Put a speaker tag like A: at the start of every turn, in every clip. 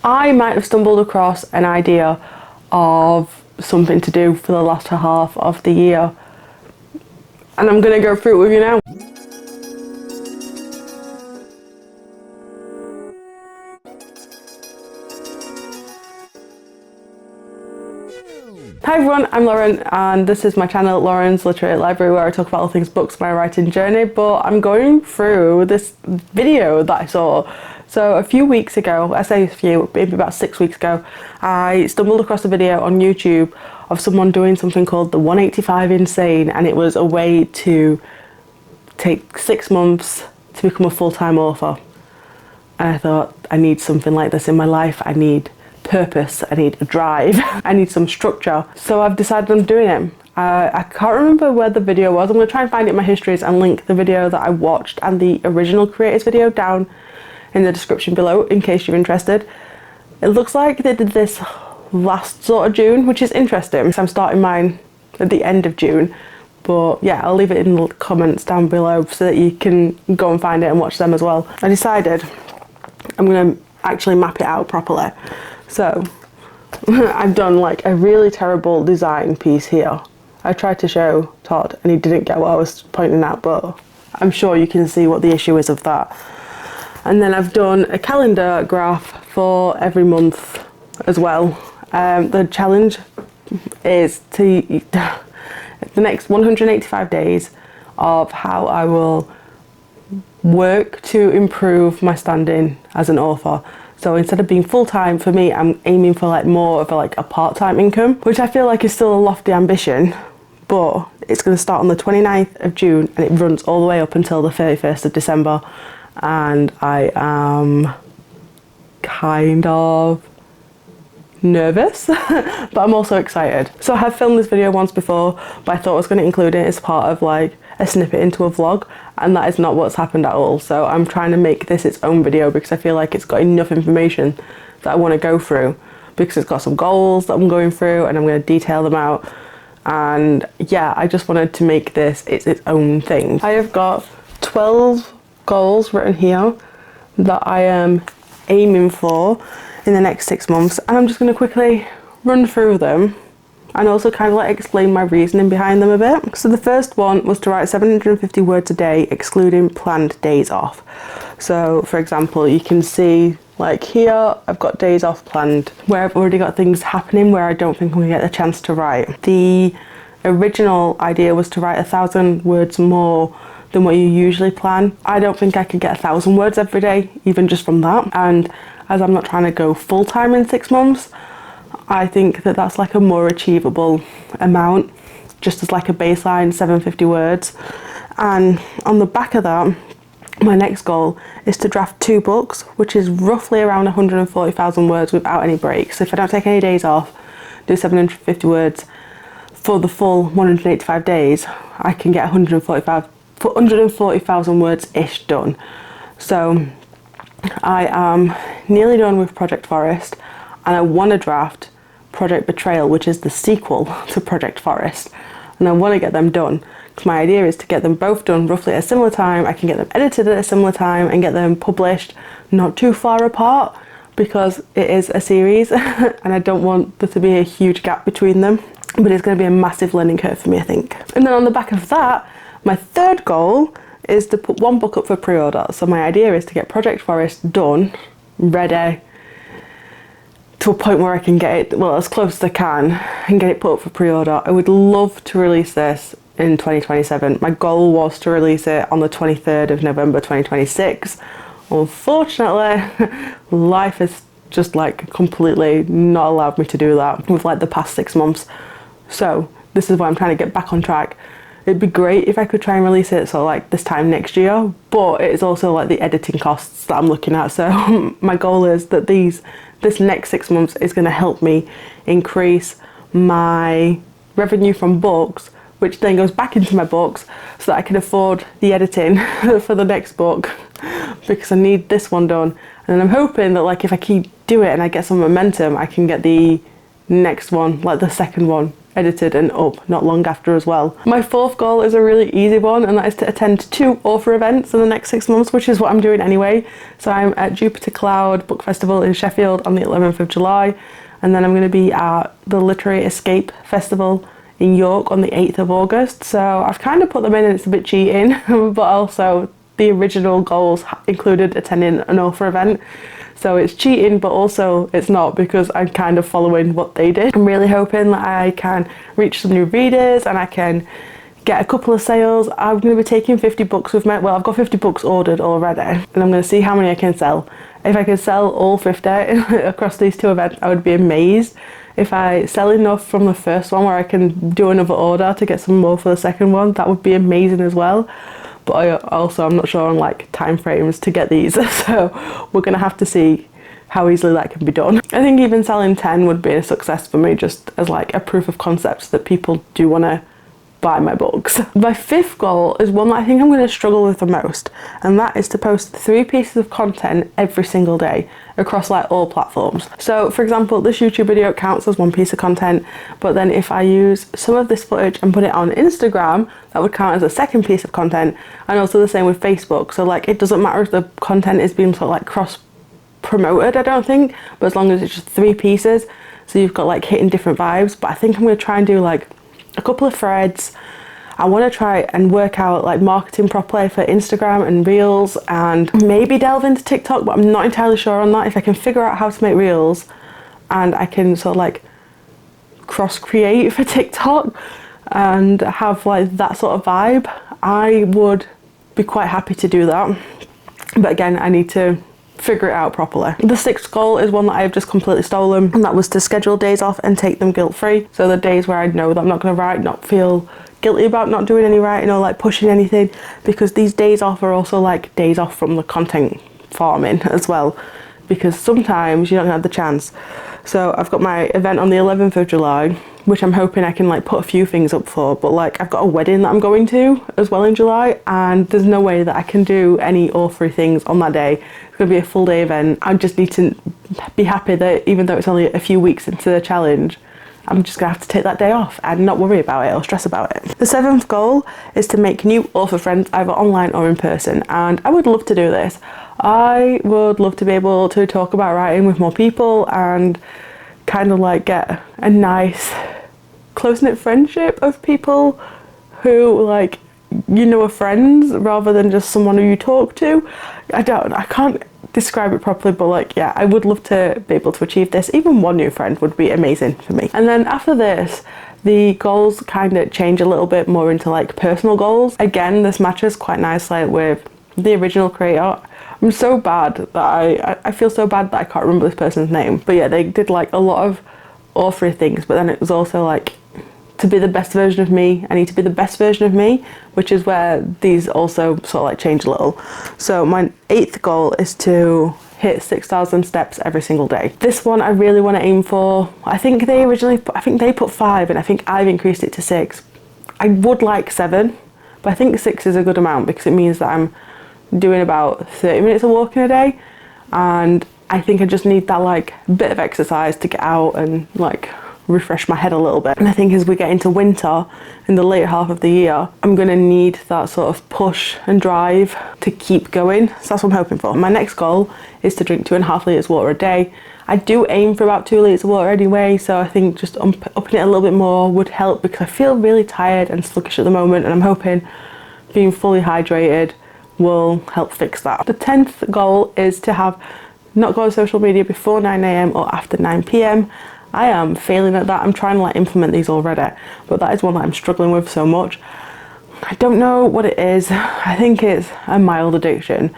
A: I might have stumbled across an idea of something to do for the last half of the year, and I'm going to go through it with you now. Hi everyone, I'm Lauren and this is my channel, Lauren's Literary Library, where I talk about all things books, my writing journey, but I'm going through this video that I saw. So a few weeks ago, I say a few, maybe about 6 weeks ago, I stumbled across a video on YouTube of someone doing something called the 185 Insane, and it was a way to take 6 months to become a full-time author. And I thought, I need something like this in my life. I need purpose, I need a drive, I need some structure. So I've decided I'm doing it. I can't remember where the video was. I'm going to try and find it in my histories and link the video that I watched and the original creators video down in the description below in case you're interested. It looks like they did this last sort of June, which is interesting. So I'm starting mine at the end of June, but yeah, I'll leave it in the comments down below so that you can go and find it and watch them as well. I decided I'm going to actually map it out properly. So I've done like a really terrible design piece here. I tried to show Todd and he didn't get what I was pointing at, but I'm sure you can see what the issue is of that. And then I've done a calendar graph for every month as well. The challenge is to the next 185 days of how I will work to improve my standing as an author. So instead of being full-time, for me, I'm aiming for like more of a part-time income, which I feel like is still a lofty ambition, but it's going to start on the 29th of June and it runs all the way up until the 31st of December. And I am kind of nervous, but I'm also excited. So I have filmed this video once before, but I thought I was going to include it as part of like a snippet into a vlog, and that is not what's happened at all. So I'm trying to make this its own video because I feel like it's got enough information that I want to go through, because it's got some goals that I'm going through and I'm going to detail them out. And yeah, I just wanted to make this its own thing. I have got 12 goals written here that I am aiming for in the next 6 months, and I'm just going to quickly run through them and also kind of like explain my reasoning behind them a bit. So the first one was to write 750 words a day, excluding planned days off. So for example, you can see like here, I've got days off planned where I've already got things happening where I don't think I'm going to get the chance to write. The original idea was to write 1,000 words more than what you usually plan. I don't think I could get 1,000 words every day, even just from that. And as I'm not trying to go full-time in 6 months, I think that that's like a more achievable amount, just as like a baseline, 750 words. And on the back of that, my next goal is to draft 2 books, which is roughly around 140,000 words without any breaks. So if I don't take any days off, do 750 words for the full 185 days, I can get 140,000 words-ish done. So I am nearly done with Project Forest, and I want to draft Project Betrayal, which is the sequel to Project Forest, and I want to get them done because my idea is to get them both done roughly at a similar time. I can get them edited at a similar time and get them published not too far apart, because it is a series and I don't want there to be a huge gap between them, but it's going to be a massive learning curve for me, I think. And then on the back of that, my third goal is to put 1 book up for pre-order. So my idea is to get Project Forest done, ready, to a point where I can get it, well, as close as I can, and get it put up for pre-order. I would love to release this in 2027. My goal was to release it on the 23rd of November 2026. Unfortunately, life has just like completely not allowed me to do that with like the past 6 months. So this is why I'm trying to get back on track. It'd be great if I could try and release it so like this time next year, but it's also like the editing costs that I'm looking at. So my goal is that this next 6 months is going to help me increase my revenue from books, which then goes back into my books so that I can afford the editing for the next book, because I need this one done. And I'm hoping that like if I keep doing it and I get some momentum, I can get the next one, like the second one, edited and up not long after as well. My fourth goal is a really easy one, and that is to attend 2 author events in the next 6 months, which is what I'm doing anyway. So I'm at Jupiter Cloud Book Festival in Sheffield on the 11th of July, and then I'm going to be at the Literary Escape Festival in York on the 8th of August. So I've kind of put them in and it's a bit cheating, but also the original goals included attending an author event. So it's cheating, but also it's not, because I'm kind of following what they did. I'm really hoping that I can reach some new readers and I can get a couple of sales. I'm going to be taking 50 books with me. Well, I've got 50 books ordered already, and I'm going to see how many I can sell. If I can sell all 50 across these 2 events, I would be amazed. If I sell enough from the first one where I can do another order to get some more for the second one, that would be amazing as well. But I'm not sure on like time frames to get these, so we're gonna have to see how easily that can be done. I think even selling 10 would be a success for me, just as like a proof of concept that people do want to buy my books. My 5th goal is one that I think I'm going to struggle with the most, and that is to post 3 pieces of content every single day across like all platforms. So for example, this YouTube video counts as 1 piece of content, but then if I use some of this footage and put it on Instagram, that would count as a 2nd piece of content, and also the same with Facebook. So like, it doesn't matter if the content is being sort of like cross promoted, I don't think, but as long as it's just 3 pieces, so you've got like hitting different vibes. But I think I'm going to try and do like a couple of threads. I want to try and work out like marketing properly for Instagram and Reels, and maybe delve into TikTok, but I'm not entirely sure on that. If I can figure out how to make Reels and I can sort of like cross create for TikTok and have like that sort of vibe, I would be quite happy to do that. But again, I need to figure it out properly. The 6th goal is one that I have just completely stolen, and that was to schedule days off and take them guilt-free. So the days where I know that I'm not going to write, not feel guilty about not doing any writing or like pushing anything, because these days off are also like days off from the content farming as well, because sometimes you don't have the chance. So I've got my event on the 11th of July, which I'm hoping I can like put a few things up for, but like I've got a wedding that I'm going to as well in July, and there's no way that I can do any or 3 things on that day. It's going to be a full day event. I just need to be happy that even though it's only a few weeks into the challenge, I'm just going to have to take that day off and not worry about it or stress about it. The 7th goal is to make new author friends, either online or in person, and I would love to do this. I would love to be able to talk about writing with more people and kind of like get a nice close-knit friendship of people who like, you know, are friends rather than just someone who you talk to. I can't describe it properly, but like, yeah, I would love to be able to achieve this. Even 1 new friend would be amazing for me. And then after this, the goals kind of change a little bit more into like personal goals. Again, this matches quite nicely with the original creator. I'm so bad that I feel so bad that I can't remember this person's name. But yeah, they did like a lot of authory things, but then it was also like, to be the best version of me, I need to be the best version of me, which is where these also sort of like change a little. So my 8th goal is to hit 6,000 steps every single day. This one I really want to aim for. I think they put 5, and I think I've increased it to 6. I would like 7, but I think 6 is a good amount, because it means that I'm doing about 30 minutes of walking a day, and I think I just need that like bit of exercise to get out and like refresh my head a little bit. And I think as we get into winter, in the later half of the year, I'm gonna need that sort of push and drive to keep going. So that's what I'm hoping for. My next goal is to drink 2.5 litres of water a day. I do aim for about 2 litres of water anyway, so I think just upping it a little bit more would help, because I feel really tired and sluggish at the moment, and I'm hoping being fully hydrated will help fix that. The 10th goal is to not go on social media before 9 AM or after 9 PM. I am failing at that. I'm trying to like implement these already, but that is one that I'm struggling with so much. I don't know what it is. I think it's a mild addiction,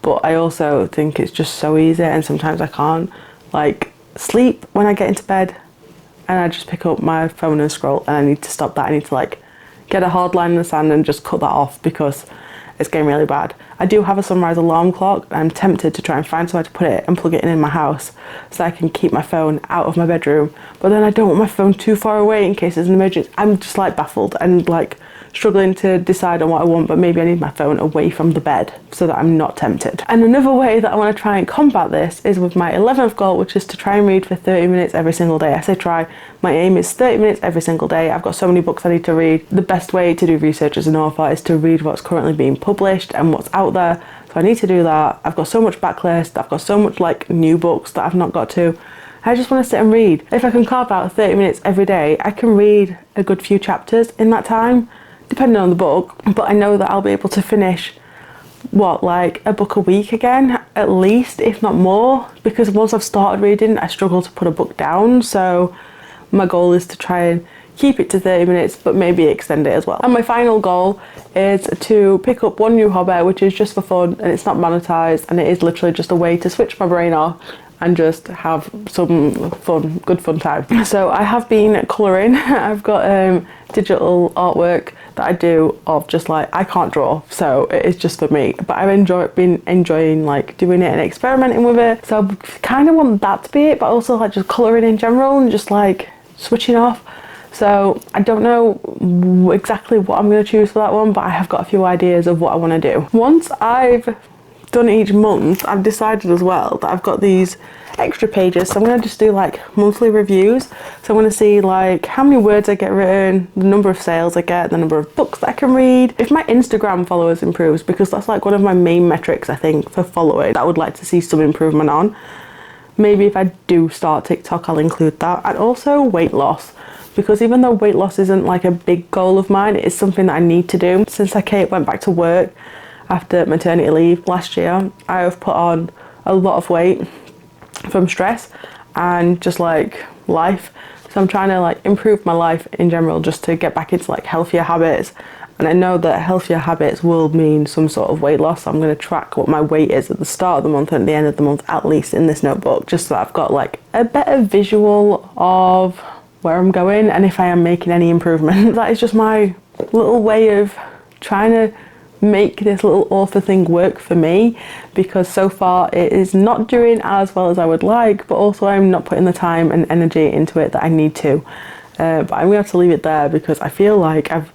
A: but I also think it's just so easy, and sometimes I can't like sleep when I get into bed, and I just pick up my phone and scroll, and I need to stop that. I need to like get a hard line in the sand and just cut that off, because it's getting really bad. I do have a sunrise alarm clock. I'm tempted to try and find somewhere to put it and plug it in my house so I can keep my phone out of my bedroom, but then I don't want my phone too far away in case there's an emergency. I'm just like baffled and like struggling to decide on what I want, but maybe I need my phone away from the bed so that I'm not tempted. And another way that I want to try and combat this is with my 11th goal, which is to try and read for 30 minutes every single day. I say try, my aim is 30 minutes every single day. I've got so many books I need to read. The best way to do research as an author is to read what's currently being published and what's out there. So I need to do that. I've got so much backlist, I've got so much like new books that I've not got to. I just want to sit and read. If I can carve out 30 minutes every day, I can read a good few chapters in that time, depending on the book, but I know that I'll be able to finish, like a book a week again, at least, if not more, because once I've started reading, I struggle to put a book down, so my goal is to try and keep it to 30 minutes, but maybe extend it as well. And my final goal is to pick up one new hobby, which is just for fun, and it's not monetized, and it is literally just a way to switch my brain off and just have some fun, good fun time. So I have been colouring. I've got digital artwork that I do of just like, I can't draw, so it's just for me, but I've been enjoying like doing it and experimenting with it. So I kind of want that to be it, but also like just colouring in general and just like switching off. So I don't know exactly what I'm going to choose for that one, but I have got a few ideas of what I want to do. Once I've done each month, I've decided as well that I've got these extra pages, so I'm going to just do like monthly reviews. So I'm going to see like how many words I get written, the number of sales I get, the number of books that I can read, if my Instagram followers improves, because that's like one of my main metrics I think for following that I would like to see some improvement on. Maybe if I do start TikTok, I'll include that. And also weight loss, because even though weight loss isn't like a big goal of mine, it is something that I need to do. Since I went back to work after maternity leave last year, I have put on a lot of weight from stress and just like life. So I'm trying to like improve my life in general, just to get back into like healthier habits. And I know that healthier habits will mean some sort of weight loss. So I'm going to track what my weight is at the start of the month and at the end of the month, at least in this notebook, just so that I've got like a better visual of where I'm going and if I am making any improvement. That is just my little way of trying to make this little author thing work for me, because so far it is not doing as well as I would like, but also I'm not putting the time and energy into it that I need to. But I'm going to have to leave it there, because I feel like I've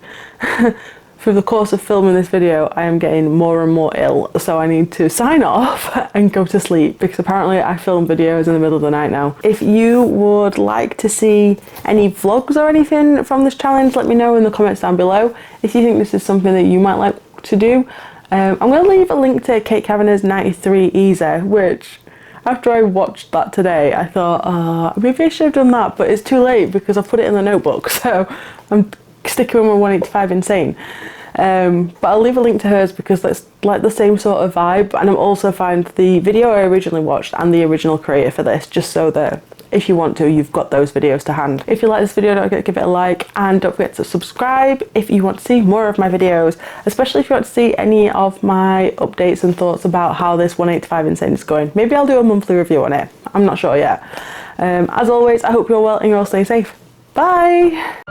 A: through the course of filming this video I am getting more and more ill, so I need to sign off and go to sleep, because apparently I film videos in the middle of the night now. If you would like to see any vlogs or anything from this challenge, let me know in the comments down below. If you think this is something that you might like to do, I'm going to leave a link to Kate Kavanagh's 93 Easy, which after I watched that today I thought maybe I should have done that, but it's too late because I've put it in the notebook, so I'm sticking with my 185 Insane. But I'll leave a link to hers because that's like the same sort of vibe, and I'm also find the video I originally watched and the original creator for this, just so that if you want to, you've got those videos to hand. If you like this video, don't forget to give it a like, and don't forget to subscribe if you want to see more of my videos, especially if you want to see any of my updates and thoughts about how this 185 Insane is going. Maybe I'll do a monthly review on it, I'm not sure yet. As always, I hope you're well and you're all staying safe. Bye!